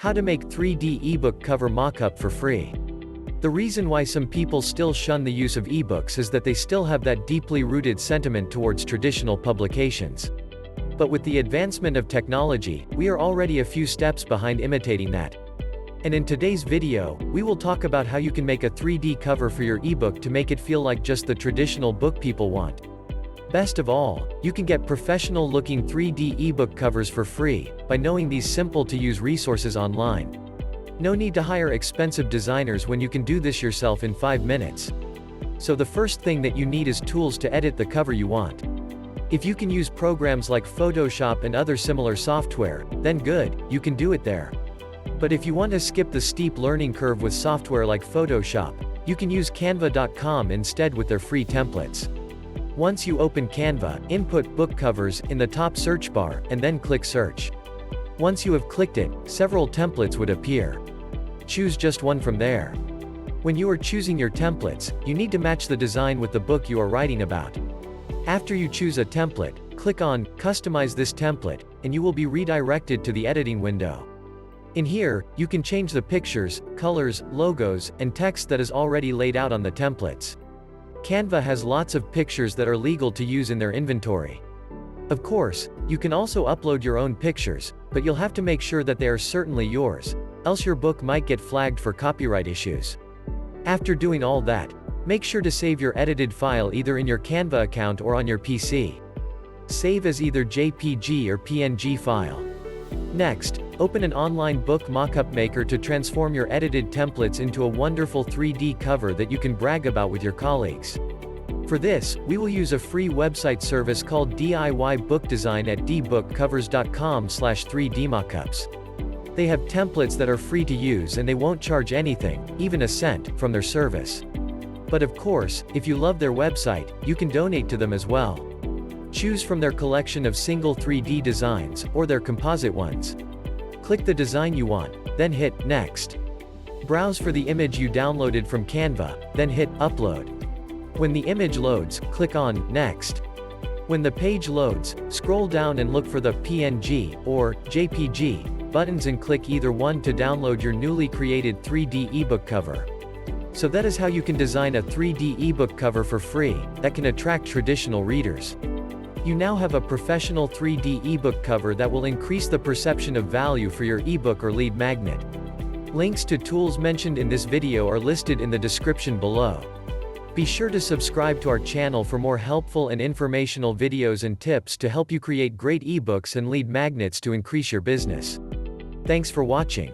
How to make 3D ebook cover mockup for free. The reason why some people still shun the use of ebooks is that they still have that deeply rooted sentiment towards traditional publications. But with the advancement of technology, we are already a few steps behind imitating that. And in today's video, we will talk about how you can make a 3D cover for your ebook to make it feel like just the traditional book people want. Best of all, you can get professional-looking 3D ebook covers for free, by knowing these simple-to-use resources online. No need to hire expensive designers when you can do this yourself in 5 minutes. So the first thing that you need is tools to edit the cover you want. If you can use programs like Photoshop and other similar software, then good, you can do it there. But if you want to skip the steep learning curve with software like Photoshop, you can use Canva.com instead with their free templates. Once you open Canva, input book covers in the top search bar, and then click search. Once you have clicked it, several templates would appear. Choose just one from there. When you are choosing your templates, you need to match the design with the book you are writing about. After you choose a template, click on Customize this template, and you will be redirected to the editing window. In here, you can change the pictures, colors, logos, and text that is already laid out on the templates. Canva has lots of pictures that are legal to use in their inventory. Of course, you can also upload your own pictures, but you'll have to make sure that they are certainly yours, else your book might get flagged for copyright issues. After doing all that, make sure to save your edited file either in your Canva account or on your PC. Save as either JPG or PNG file. Next, open an online book mockup maker to transform your edited templates into a wonderful 3D cover that you can brag about with your colleagues. For this, we will use a free website service called DIY Book Design at dbookcovers.com/3dmockups. They have templates that are free to use and they won't charge anything, even a cent, from their service. But of course, if you love their website, you can donate to them as well. Choose from their collection of single 3D designs, or their composite ones. Click the design you want, then hit Next. Browse for the image you downloaded from Canva, then hit Upload. When the image loads, click on Next. When the page loads, scroll down and look for the PNG, or JPG, buttons and click either one to download your newly created 3D ebook cover. So that is how you can design a 3D ebook cover for free, that can attract traditional readers. You now have a professional 3D ebook cover that will increase the perception of value for your ebook or lead magnet. Links to tools mentioned in this video are listed in the description below. Be sure to subscribe to our channel for more helpful and informational videos and tips to help you create great ebooks and lead magnets to increase your business. Thanks for watching.